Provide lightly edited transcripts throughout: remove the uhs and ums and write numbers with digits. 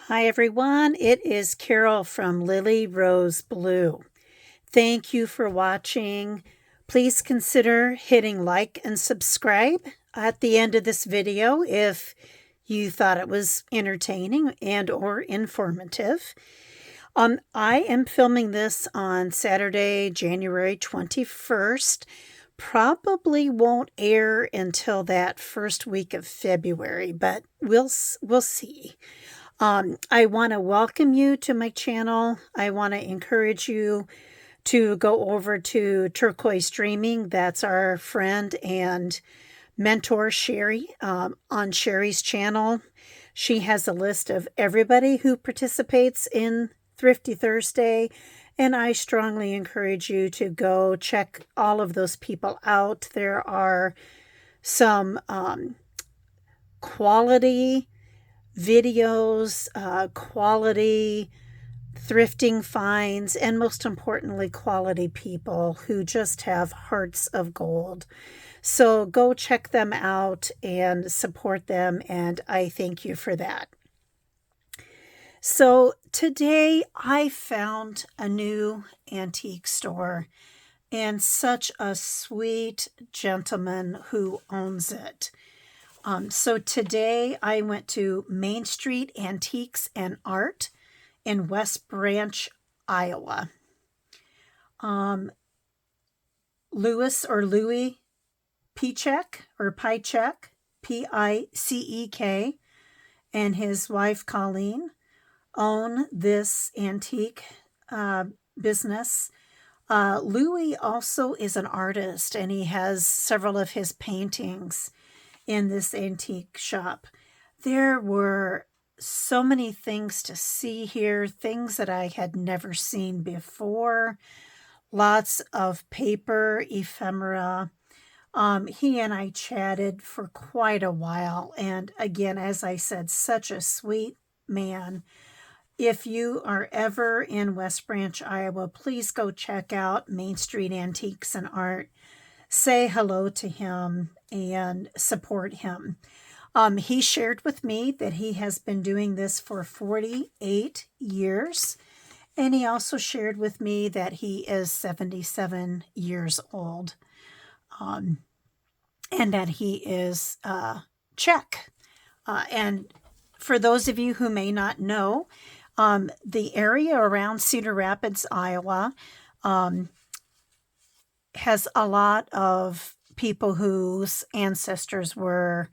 Hi everyone, it is Carol from Lily Rose Blue. Thank you for watching. Please consider hitting like and subscribe at the end of this video if you thought it was entertaining and or informative. I am filming this on Saturday, January 21st. Probably won't air until that first week of February, but we'll see. I want to welcome you to my channel. I want to encourage you to go over to Turquoise Streaming. That's our friend and mentor, Sherry, on Sherry's channel. She has a list of everybody who participates in Thrifty Thursday, and I strongly encourage you to go check all of those people out. There are some quality videos, quality thrifting finds, and most importantly, quality people who just have hearts of gold. So go check them out and support them, and I thank you for that. So today I found a new antique store and such a sweet gentleman who owns it. So today I went to Main Street Antiques and Art in West Branch, Iowa. Louis Pichek, Pichek, and his wife Colleen own this antique business. Louis also is an artist, and he has several of his paintings in this antique shop. There were so many things to see here, things that I had never seen before, lots of paper ephemera. He and I chatted for quite a while, and again, as I said, such a sweet man. If you are ever in West Branch, Iowa, please go check out Main Street Antiques and Art. Say hello to him and support him. He shared with me that he has been doing this for 48 years. And he also shared with me that he is 77 years old. And that he is Czech. And for those of you who may not know, the area around Cedar Rapids, Iowa, has a lot of people whose ancestors were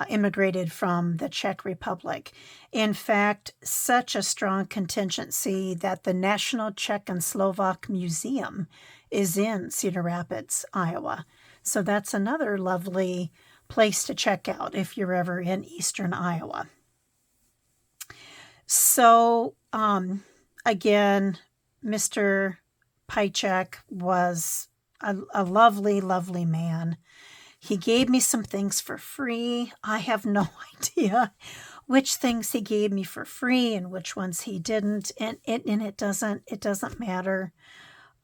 immigrated from the Czech Republic. In fact, such a strong contingency that the National Czech and Slovak Museum is in Cedar Rapids, Iowa. So that's another lovely place to check out if you're ever in eastern Iowa. So, again, Mr. Pichek was a lovely, lovely man. He gave me some things for free. I have no idea which things he gave me for free and which ones he didn't, and it doesn't matter.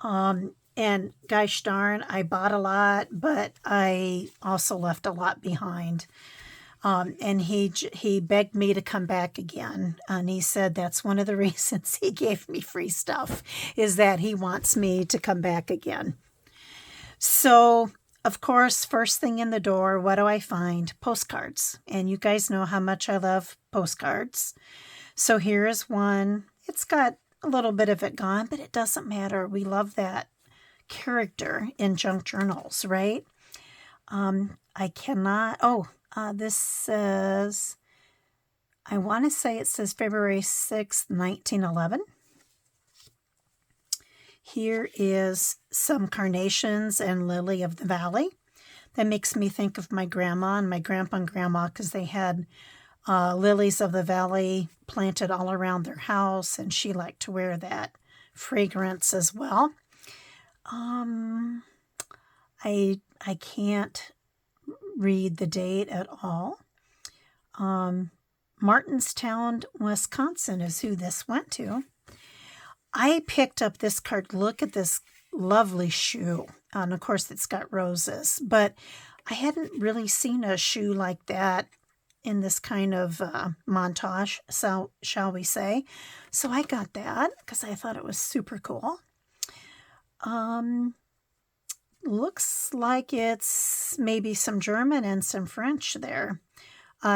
And gosh darn, I bought a lot, but I also left a lot behind. And he begged me to come back again. And he said that's one of the reasons he gave me free stuff, is that he wants me to come back again. So, of course, first thing in the door, what do I find? Postcards. And you guys know how much I love postcards. So here is one. It's got a little bit of it gone, but it doesn't matter. We love that character in junk journals, right? I cannot... this says, I want to say it says February 6th, 1911. Here is some carnations and lily of the valley. That makes me think of my grandma and my grandpa and grandma, because they had lilies of the valley planted all around their house, and she liked to wear that fragrance as well. I can't read the date at all. Martinstown, Wisconsin is who this went to. I picked up this card. Look at this lovely shoe. And of course, it's got roses, but I hadn't really seen a shoe like that in this kind of montage, so shall we say. So I got that because I thought it was super cool. Looks like it's maybe some German and some French there.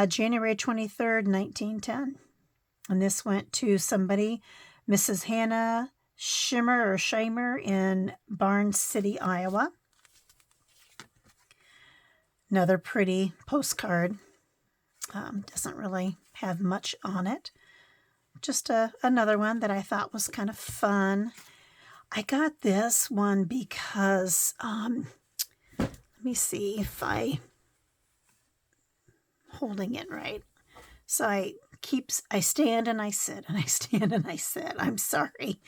January 23rd, 1910. And this went to somebody, Mrs. Hannah Scheimer in Barnes City, Iowa. Another pretty postcard. Doesn't really have much on it. Just another one that I thought was kind of fun. I got this one because, let me see if I'm holding it right. So I stand and I sit and I stand and I sit. I'm sorry.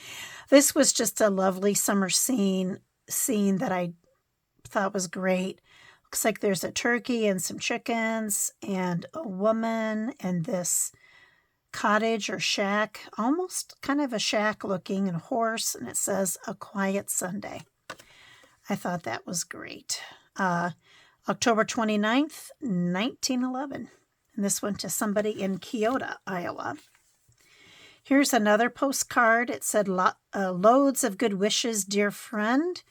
This was just a lovely summer scene that I thought was great. Looks like there's a turkey and some chickens and a woman and this cottage or shack, almost kind of a shack looking, and a horse, and it says A Quiet Sunday. I thought that was great. October 29th, 1911. And this went to somebody in Keota, Iowa. Here's another postcard. It said, loads of good wishes, dear friend.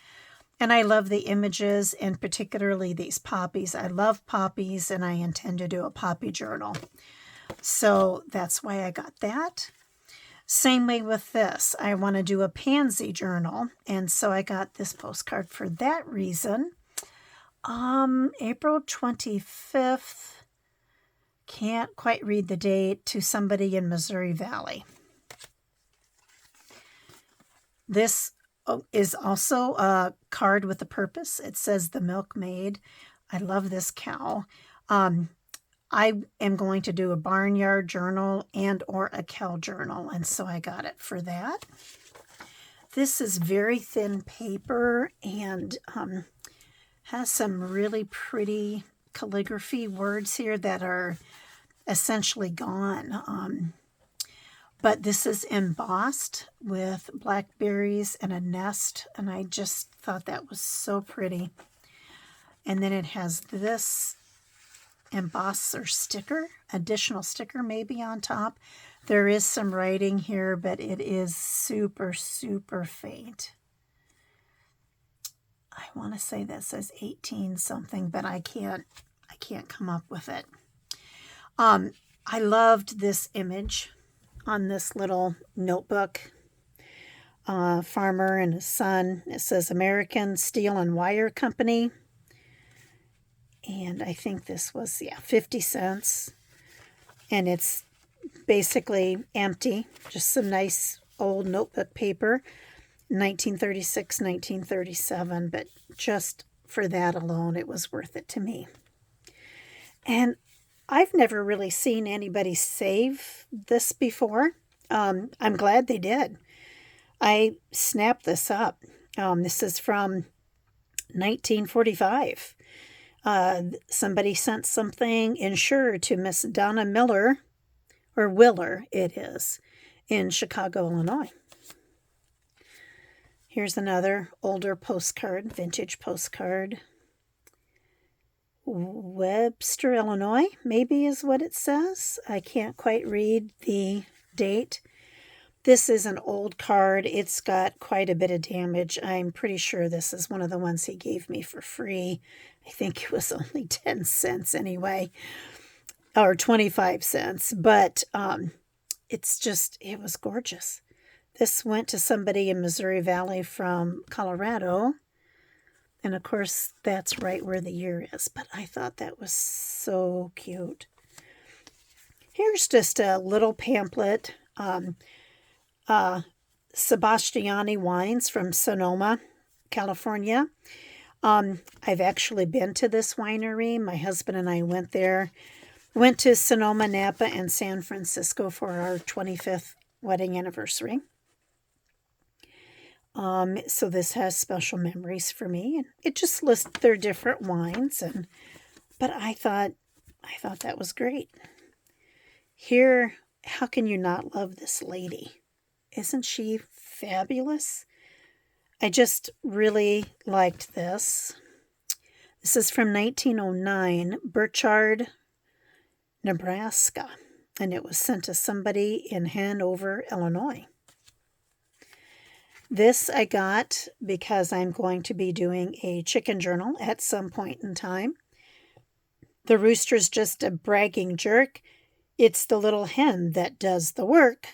And I love the images, and particularly these poppies. I love poppies, and I intend to do a poppy journal. So that's why I got that. Same way with this. I want to do a pansy journal, and so I got this postcard for that reason. April 25th. Can't quite read the date, to somebody in Missouri Valley. This is also a card with a purpose. It says The Milkmaid. I love this cow. I am going to do a barnyard journal and or a cow journal, and so I got it for that. This is very thin paper and has some really pretty calligraphy words here that are essentially gone. But this is embossed with blackberries and a nest, and I just thought that was so pretty. And then it has this emboss or sticker, additional sticker maybe on top. There is some writing here, but it is super, super faint. I want to say that says 18 something, but I can't come up with it. I loved this image on this little notebook. Farmer and his son. It says American Steel and Wire Company. And I think this was, 50 cents. And it's basically empty. Just some nice old notebook paper. 1936, 1937. But just for that alone, it was worth it to me. And I've never really seen anybody save this before. I'm glad they did. I snapped this up. This is from 1945. Somebody sent something insured to Miss Donna Miller, or Willer it is, in Chicago, Illinois. Here's another older postcard, vintage postcard. Webster, Illinois, maybe is what it says. I can't quite read the date. This is an old card. It's got quite a bit of damage. I'm pretty sure this is one of the ones he gave me for free. I think it was only 10 cents anyway, or 25 cents. But it was gorgeous. This went to somebody in Missouri Valley from Colorado. And of course, that's right where the year is. But I thought that was so cute. Here's just a little pamphlet. Sebastiani Wines from Sonoma, California. I've actually been to this winery. My husband and I went there. Went to Sonoma, Napa, and San Francisco for our 25th wedding anniversary. So this has special memories for me, and it just lists their different wines, but I thought that was great. Here, how can you not love this lady? Isn't she fabulous? I just really liked this. This is from 1909, Burchard Nebraska, and it was sent to somebody in Hanover, Illinois. This I got because I'm going to be doing a chicken journal at some point in time. The rooster's just a bragging jerk. It's the little hen that does the work.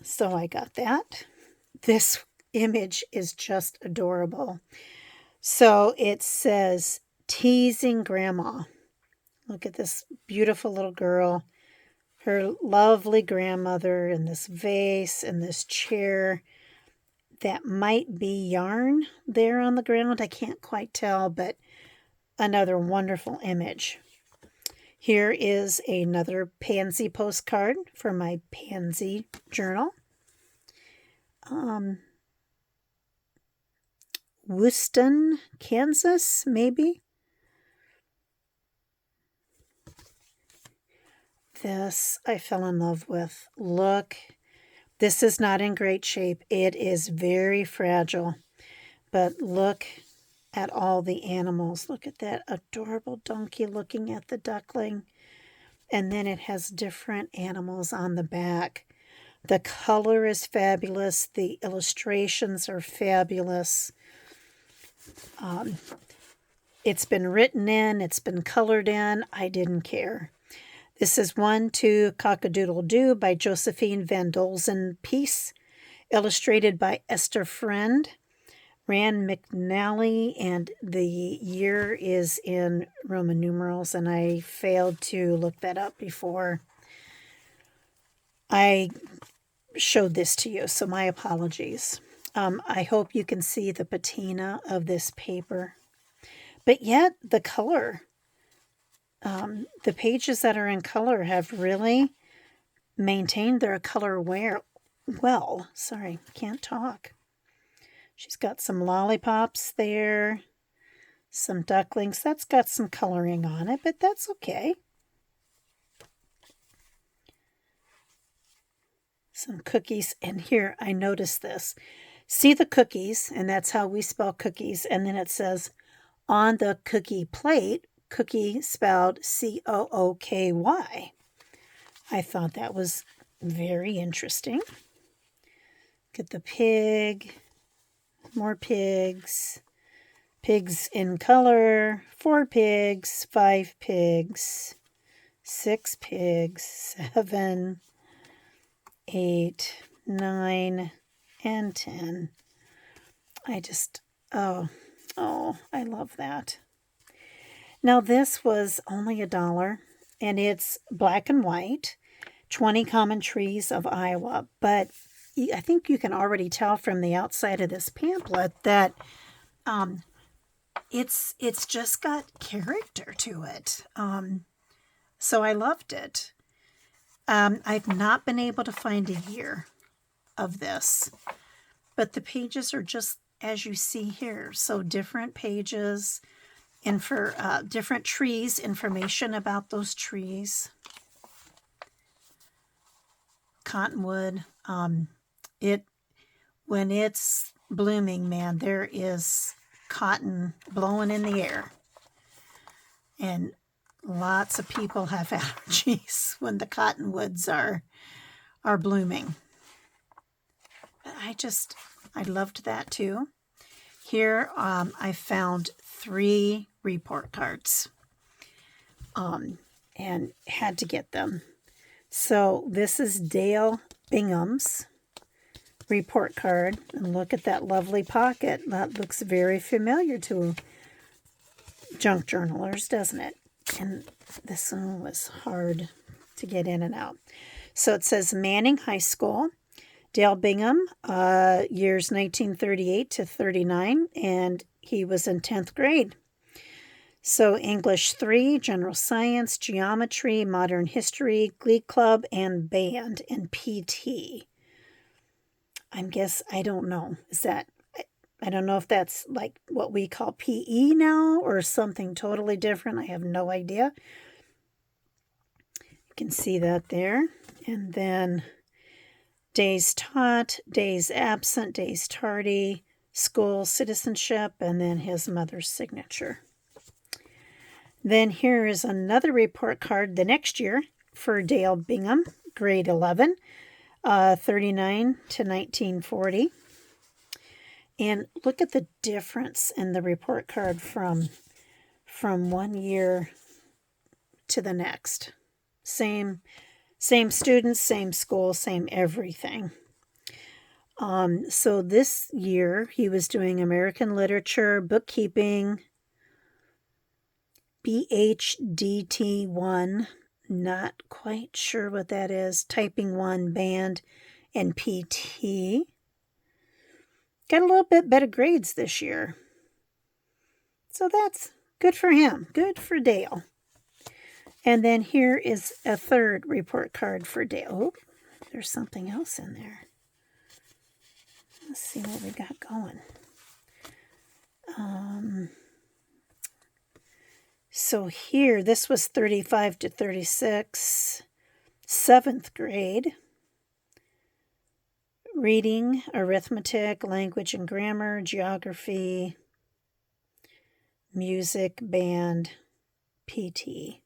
So I got that. This image is just adorable. So it says, teasing grandma. Look at this beautiful little girl, her lovely grandmother, and this vase and this chair. That might be yarn there on the ground. I can't quite tell, but another wonderful image. Here is another pansy postcard for my pansy journal. Wooston, Kansas, maybe. This I fell in love with. Look, this is not in great shape. It is very fragile. But look at all the animals. Look at that adorable donkey looking at the duckling. And then it has different animals on the back. The color is fabulous. The illustrations are fabulous. It's been written in. It's been colored in. I didn't care. This is 1-2 Cock-a-Doodle-Doo by Josephine Van Dolzen Peace, illustrated by Esther Friend, Rand McNally, and the year is in Roman numerals, and I failed to look that up before I showed this to you, so my apologies. I hope you can see the patina of this paper, but yet the color, the pages that are in color have really maintained their color well. Sorry, can't talk. She's got some lollipops there, some ducklings. That's got some coloring on it, but that's okay. Some cookies, and here I noticed this. See the cookies, and that's how we spell cookies, and then it says on the cookie plate, cookie spelled C-O-O-K-Y. I thought that was very interesting. Look at the pig, more pigs, pigs in color, 4 pigs, 5 pigs, 6 pigs, 7, 8, 9, and 10. I love that. Now this was only $1, and it's black and white, 20 Common Trees of Iowa. But I think you can already tell from the outside of this pamphlet that it's just got character to it. So I loved it. I've not been able to find a year of this, but the pages are just as you see here. So different pages, and for different trees, information about those trees. Cottonwood, when it's blooming, man, there is cotton blowing in the air, and lots of people have allergies when the cottonwoods are blooming. But I loved that too. Here I found 3 report cards and had to get them. So this is Dale Bingham's report card. And look at that lovely pocket. That looks very familiar to junk journalers, doesn't it? And this one was hard to get in and out. So it says Manning High School, Dale Bingham, years 1938 to 39, and he was in 10th grade. So English 3, General Science, Geometry, Modern History, Glee Club, and Band, and PT. I don't know. I don't know if that's like what we call PE now or something totally different. I have no idea. You can see that there. And then days taught, days absent, days tardy, school citizenship, and then his mother's signature. Then here is another report card the next year for Dale Bingham, grade 11, 39 to 1940. And look at the difference in the report card from one year to the next. Same students, same school, same everything. So this year he was doing American literature, bookkeeping, BHDT 1, not quite sure what that is, typing 1, band, and PT. Got a little bit better grades this year. So that's good for him. Good for Dale. And then here is a third report card for Dale. Oh, there's something else in there. Let's see what we got going. So here, this was 35 to 36, 7th grade. Reading, arithmetic, language and grammar, geography, music, band, PT.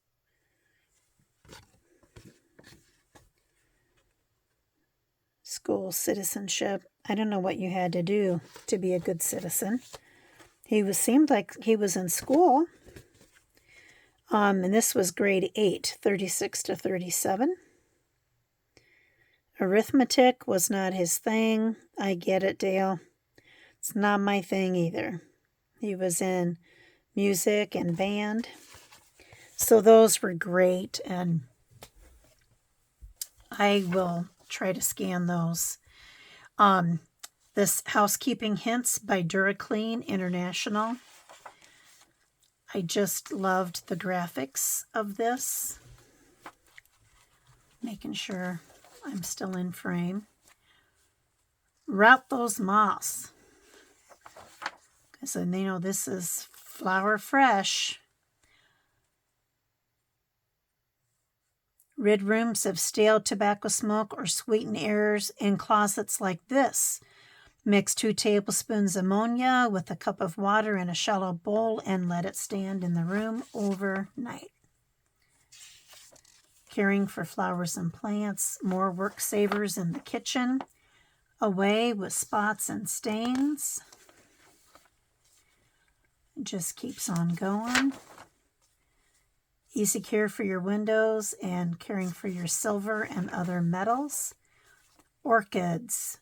School citizenship. I don't know what you had to do to be a good citizen. Seemed like he was in school. And this was grade 8, 36 to 37. Arithmetic was not his thing. I get it, Dale. It's not my thing either. He was in music and band. So those were great, and I will try to scan those. This Housekeeping Hints by DuraClean International. I just loved the graphics of this. Making sure I'm still in frame. Route those moths. Because this is flower fresh. Rid rooms of stale tobacco smoke or sweetened airs in closets like this. Mix 2 tablespoons ammonia with a cup of water in a shallow bowl and let it stand in the room overnight. Caring for flowers and plants, more work savers in the kitchen. Away with spots and stains. It just keeps on going. Easy care for your windows and caring for your silver and other metals. Orchids.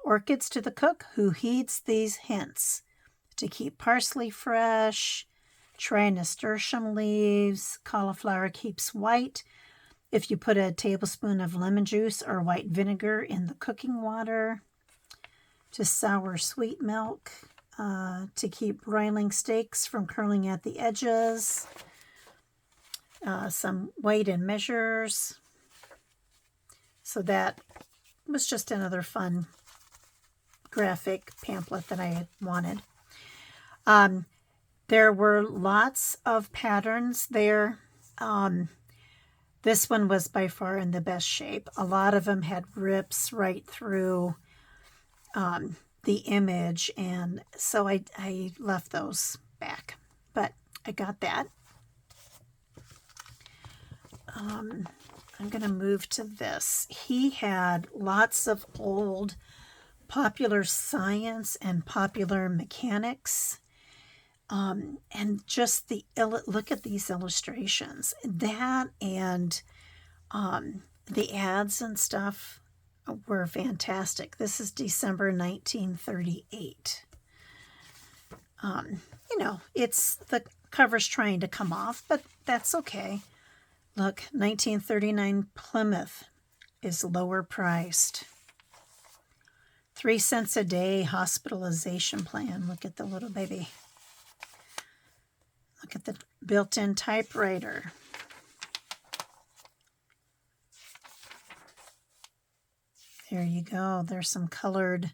Orchids to the cook who heeds these hints. To keep parsley fresh, try nasturtium leaves. Cauliflower keeps white if you put a tablespoon of lemon juice or white vinegar in the cooking water. To sour sweet milk. To keep broiling steaks from curling at the edges. Some weight and measures. So that was just another fun graphic pamphlet that I had wanted. There were lots of patterns there. This one was by far in the best shape. A lot of them had rips right through the image, and so I left those back, but I got that. I'm going to move to this. He had lots of old popular science and popular mechanics, and just look at these illustrations. That and the ads and stuff were fantastic. This is December 1938. It's the cover's trying to come off, but that's okay. Look, 1939 Plymouth is lower priced. 3 cents a day hospitalization plan. Look at the little baby. Look at the built-in typewriter. There you go. There's some colored.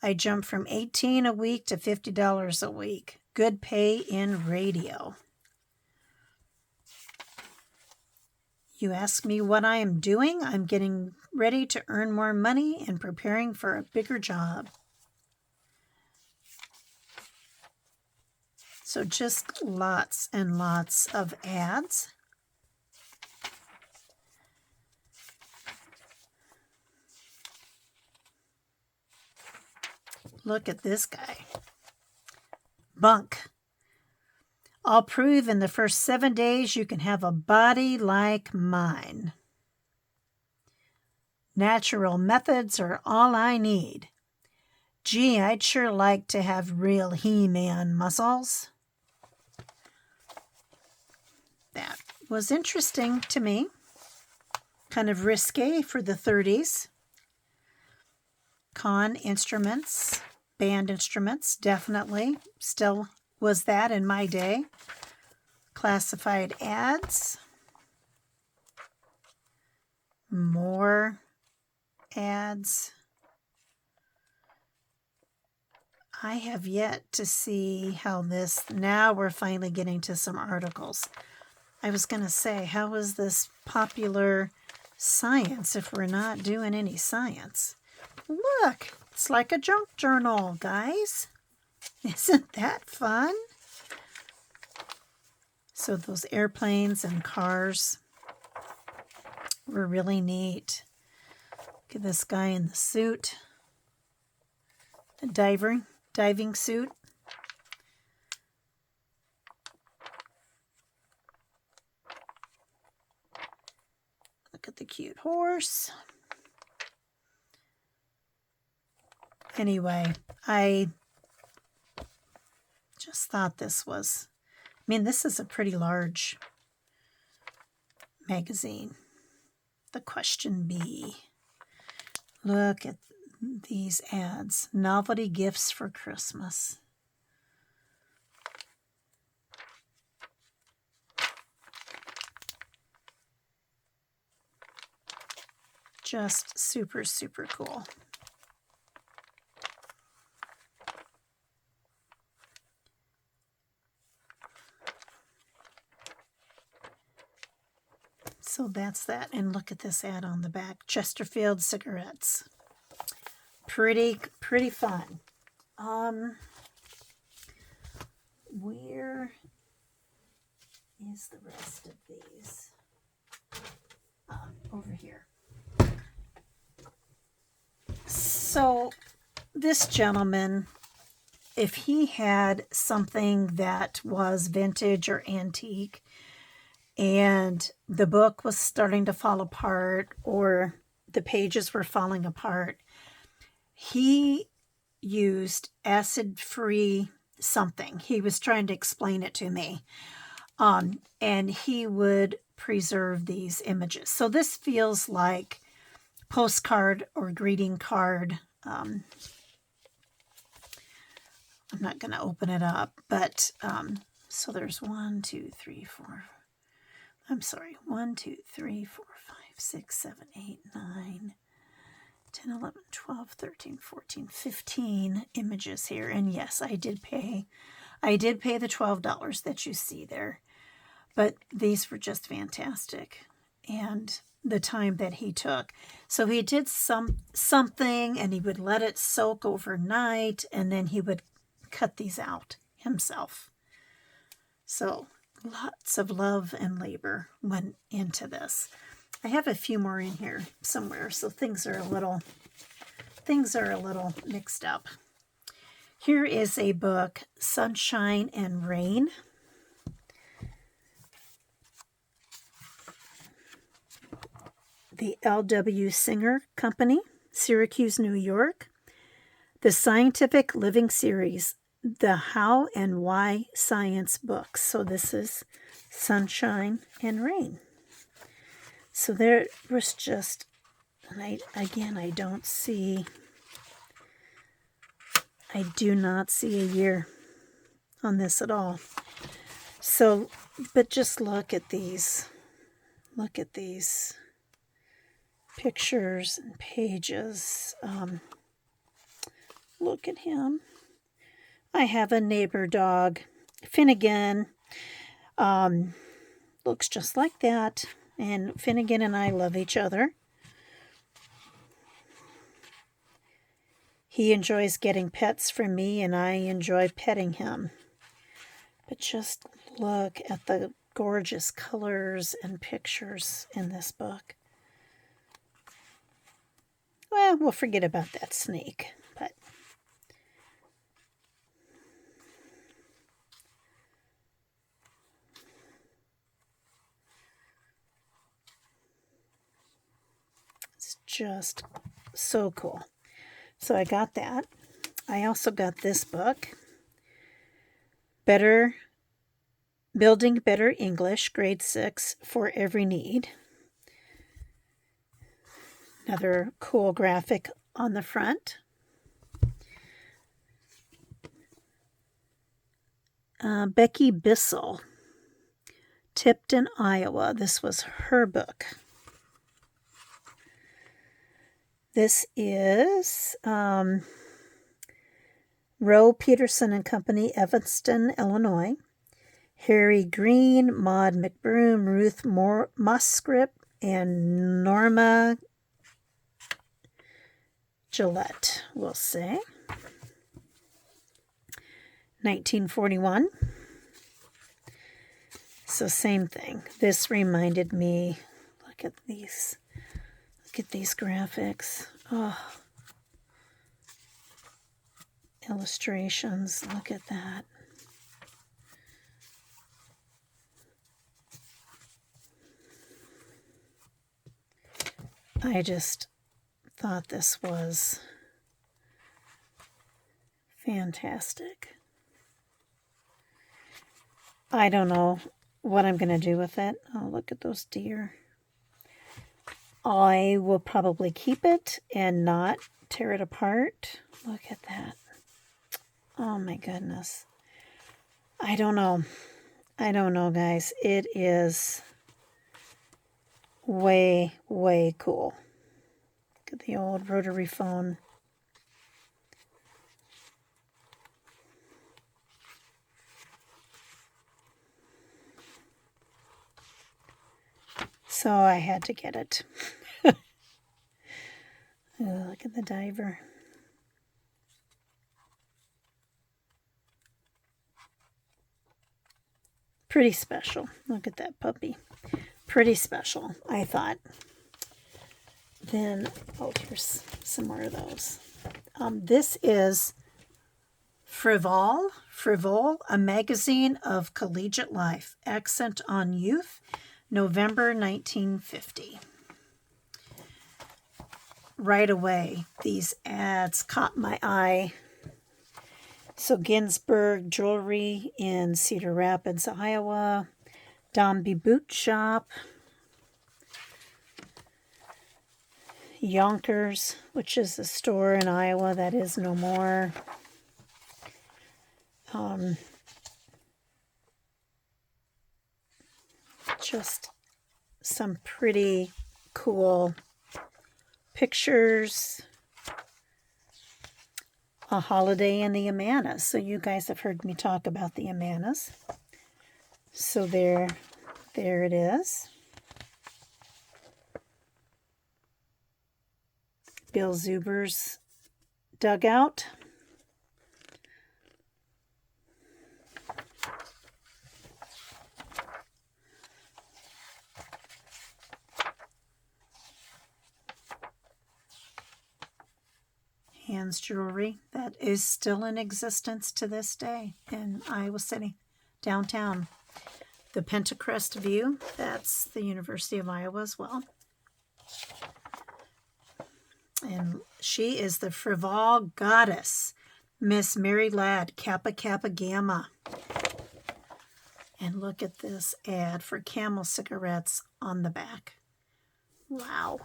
I jumped from $18 a week to $50 a week. Good pay in radio. You ask me what I am doing? I'm getting ready to earn more money and preparing for a bigger job. So just lots and lots of ads. Look at this guy. Bunk. I'll prove in the first 7 days you can have a body like mine. Natural methods are all I need. Gee, I'd sure like to have real He-Man muscles. That was interesting to me. Kind of risque for the 30s. Con instruments, band instruments, definitely. Still was that in my day. Classified ads. More ads. I have yet to see how this, now we're finally getting to some articles. I was going to say, how is this popular science if we're not doing any science? Look, it's like a junk journal, guys. Isn't that fun? So those airplanes and cars were really neat. Look at this guy in the suit. A diving suit. Look at the cute horse. Anyway, I just thought this was, I mean, this is a pretty large magazine. The Question Bee. Look at these ads. Novelty gifts for Christmas. Just super, super cool. So that's that. And look at this ad on the back. Chesterfield cigarettes. Pretty fun. Where is the rest of these? Over here. So this gentleman, if he had something that was vintage or antique and the book was starting to fall apart or the pages were falling apart, he used acid-free something. He was trying to explain it to me. And he would preserve these images. So this feels like postcard or greeting card. I'm not going to open it up, but so there's 1, 2, 3, 4. I'm sorry, 1, 2, 3, 4, 5, 6, 7, 8, 9, 10, 11, 12, 13, 14, 15 images here. And yes, I did pay the $12 that you see there. But these were just fantastic. And the time that he took. So he did something and he would let it soak overnight and then he would cut these out himself. So lots of love and labor went into this. I have a few more in here somewhere, so things are a little mixed up. Here is a book, Sunshine and Rain. The L.W. Singer Company, Syracuse, New York. The Scientific Living Series, the How and Why Science books. So this is Sunshine and Rain. So there was just, and I do not see a year on this at all. So, but just look at these pictures and pages. Look at him. I have a neighbor dog, Finnegan. Looks just like that. And Finnegan and I love each other. He enjoys getting pets from me, and I enjoy petting him. But just look at the gorgeous colors and pictures in this book. Well, we'll forget about that snake, but it's just so cool. So I got that. I also got this book, Building Better English, Grade 6, For Every Need. Another cool graphic on the front. Becky Bissell, Tipton, Iowa. This was her book. This is Roe Peterson and Company, Evanston, Illinois. Harry Green, Maud McBroom, Ruth Moscrip, and Norma Gillette, we'll say. 1941. So same thing. This reminded me, look at these graphics. Oh, illustrations, look at that. I just thought this was fantastic. I don't know what I'm going to do with it. Oh, look at those deer. I will probably keep it and not tear it apart. Look at that. Oh my goodness. I don't know. Guys. It is way, way cool. Look at the old rotary phone. So I had to get it. Oh, look at the diver. Pretty special. Look at that puppy. Pretty special, I thought. Then, oh, here's some more of those. This is Frivol, a magazine of collegiate life. Accent on Youth, November 1950. Right away, these ads caught my eye. So Ginsburg Jewelry in Cedar Rapids, Iowa. Dombey Boot Shop. Yonkers, which is a store in Iowa that is no more. Just some pretty cool pictures. A Holiday in the Amanas. So you guys have heard me talk about the Amanas. So there it is. Bill Zuber's dugout. Hands Jewelry, that is still in existence to this day in Iowa City, downtown. The Pentacrest View, that's the University of Iowa as well. And she is the Frivol Goddess, Miss Mary Ladd, Kappa Kappa Gamma. And look at this ad for Camel cigarettes on the back. Wow.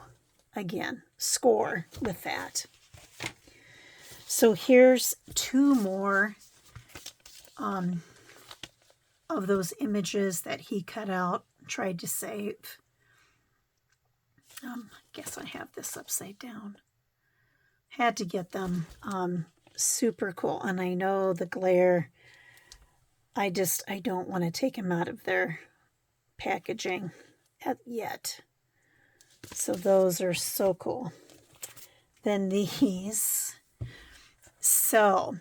Again, score with that. So here's two more of those images that he cut out, tried to save. I guess I have this upside down. Had to get them. Super cool. And I know the glare, I don't want to take them out of their packaging yet. So those are so cool. Then these. So,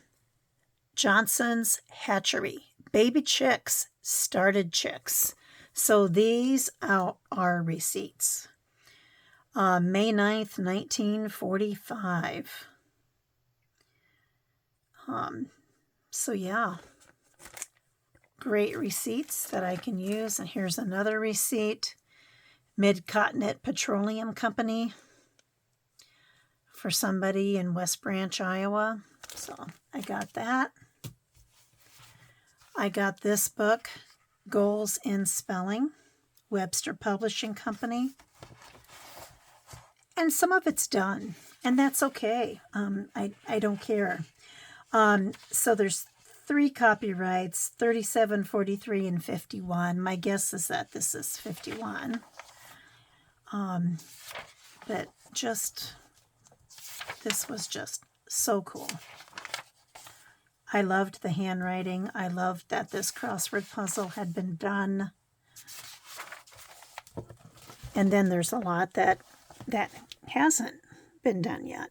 Johnson's Hatchery, baby chicks started chicks. So these are receipts. May 9th, 1945. So yeah, great receipts that I can use. And here's another receipt. Mid-Continent Petroleum Company for somebody in West Branch, Iowa. So I got that. I got this book, Goals in Spelling, Webster Publishing Company. And some of it's done, and that's okay. I don't care. So there's 3 copyrights, 37, 43, and 51. My guess is that this is 51. But this was just so cool. I loved the handwriting. I loved that this crossword puzzle had been done. And then there's a lot that hasn't been done yet.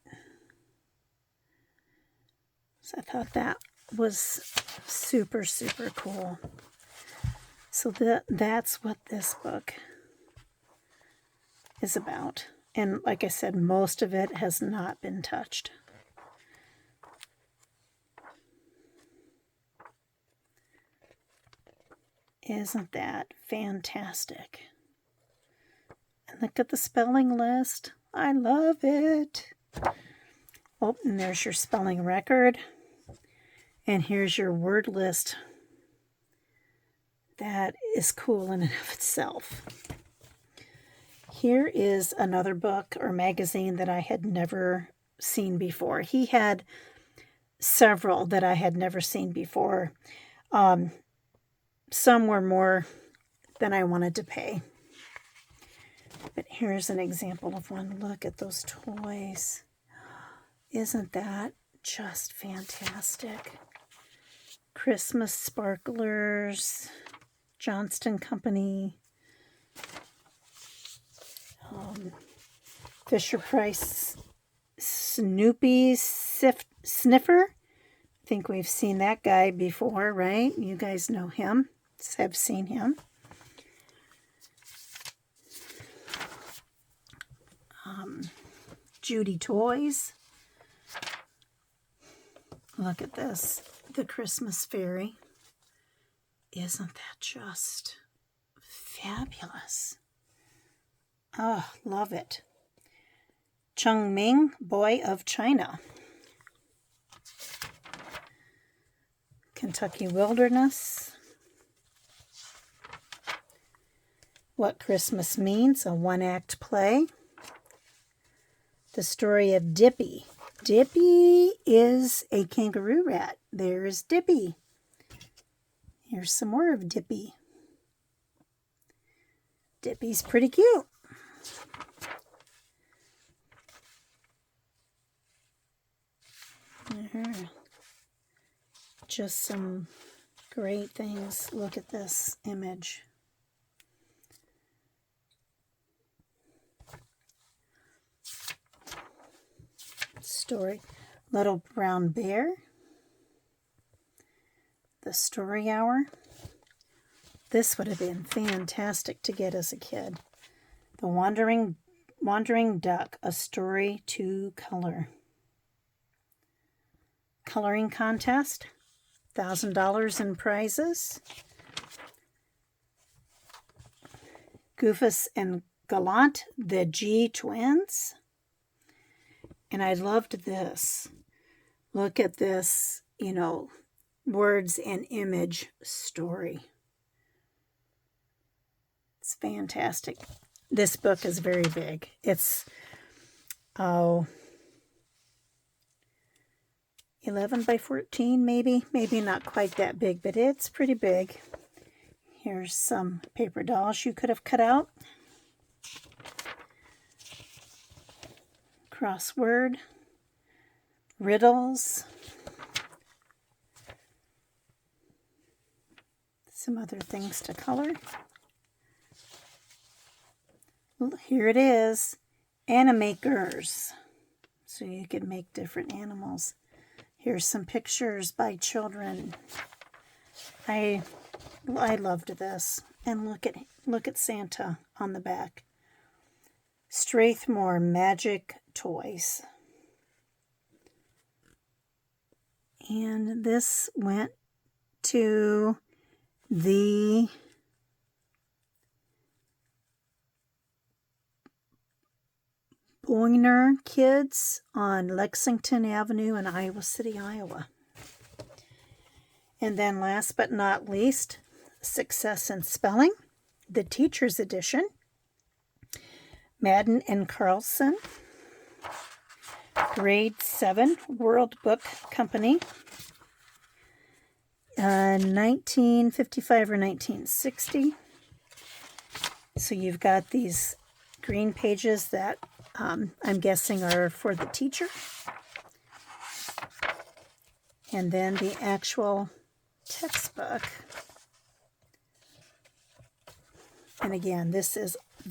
So I thought that was super, super cool. So that's what this book is about. And like I said, most of it has not been touched. Isn't that fantastic? And look at the spelling list. I love it. Oh, and there's your spelling record. And here's your word list. That is cool in and of itself. Here is another book or magazine that I had never seen before. He had several that I had never seen before. Some were more than I wanted to pay. But here's an example of one. Look at those toys. Isn't that just fantastic? Christmas sparklers, Johnston Company, Fisher-Price Snoopy Sniffer. I think we've seen that guy before, right? You guys know him. I've seen him. Judy Toys. Look at this. The Christmas Fairy. Isn't that just fabulous? Oh, love it. Chung Ming, Boy of China. Kentucky Wilderness. What Christmas Means, a one-act play. The Story of Dippy. Dippy is a kangaroo rat. There's Dippy. Here's some more of Dippy. Dippy's pretty cute. Just some great things. Look at this image. Story, Little Brown Bear, The Story Hour. This would have been fantastic to get as a kid. The Wandering Duck, A Story to Color. Coloring contest, $1,000 in prizes. Goofus and Gallant, the G Twins. And I loved this. Look at this, words and image story. It's fantastic. This book is very big. It's, 11 by 14 maybe. Maybe not quite that big, but it's pretty big. Here's some paper dolls you could have cut out. Crossword, riddles, some other things to color. Here it is, Animakers. So you can make different animals. Here's some pictures by children. I loved this. And look at Santa on the back. Strathmore Magic Toys. And this went to the Boyner kids on Lexington Avenue in Iowa City, Iowa. And then last but not least, Success in Spelling, the Teacher's Edition, Madden and Carlson, Grade 7, World Book Company, 1955 or 1960. So you've got these green pages that I'm guessing are for the teacher. And then the actual textbook. And again, this is a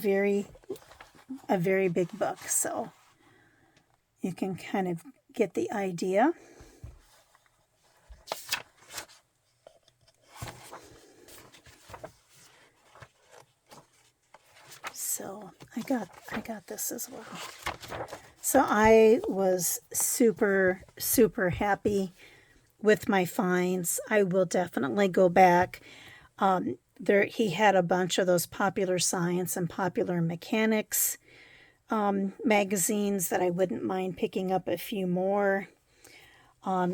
very big book, so you can kind of get the idea. So I got this as well. So I was super, super happy with my finds. I will definitely go back. He had a bunch of those Popular Science and Popular Mechanics magazines that I wouldn't mind picking up a few more.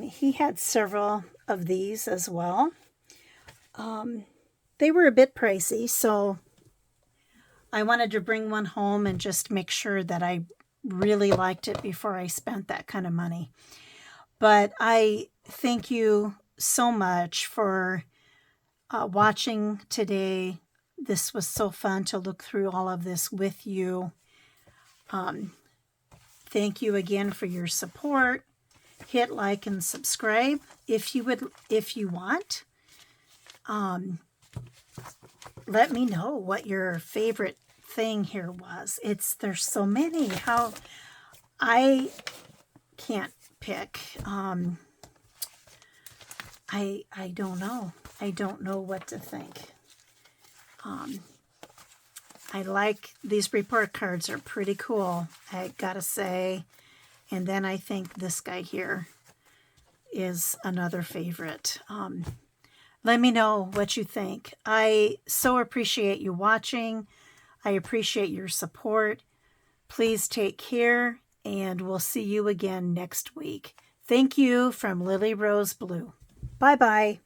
He had several of these as well. They were a bit pricey, so I wanted to bring one home and just make sure that I really liked it before I spent that kind of money. But I thank you so much for watching today. This was so fun to look through all of this with you. Thank you again for your support. Hit like and subscribe if you want. Let me know what your favorite thing here was. There's so many. How I can't pick. I don't know. I don't know what to think. I like these report cards, are pretty cool, I gotta say. And then I think this guy here is another favorite. Let me know what you think. I so appreciate you watching. I appreciate your support. Please take care, and we'll see you again next week. Thank you from Lily Rose Blue. Bye-bye.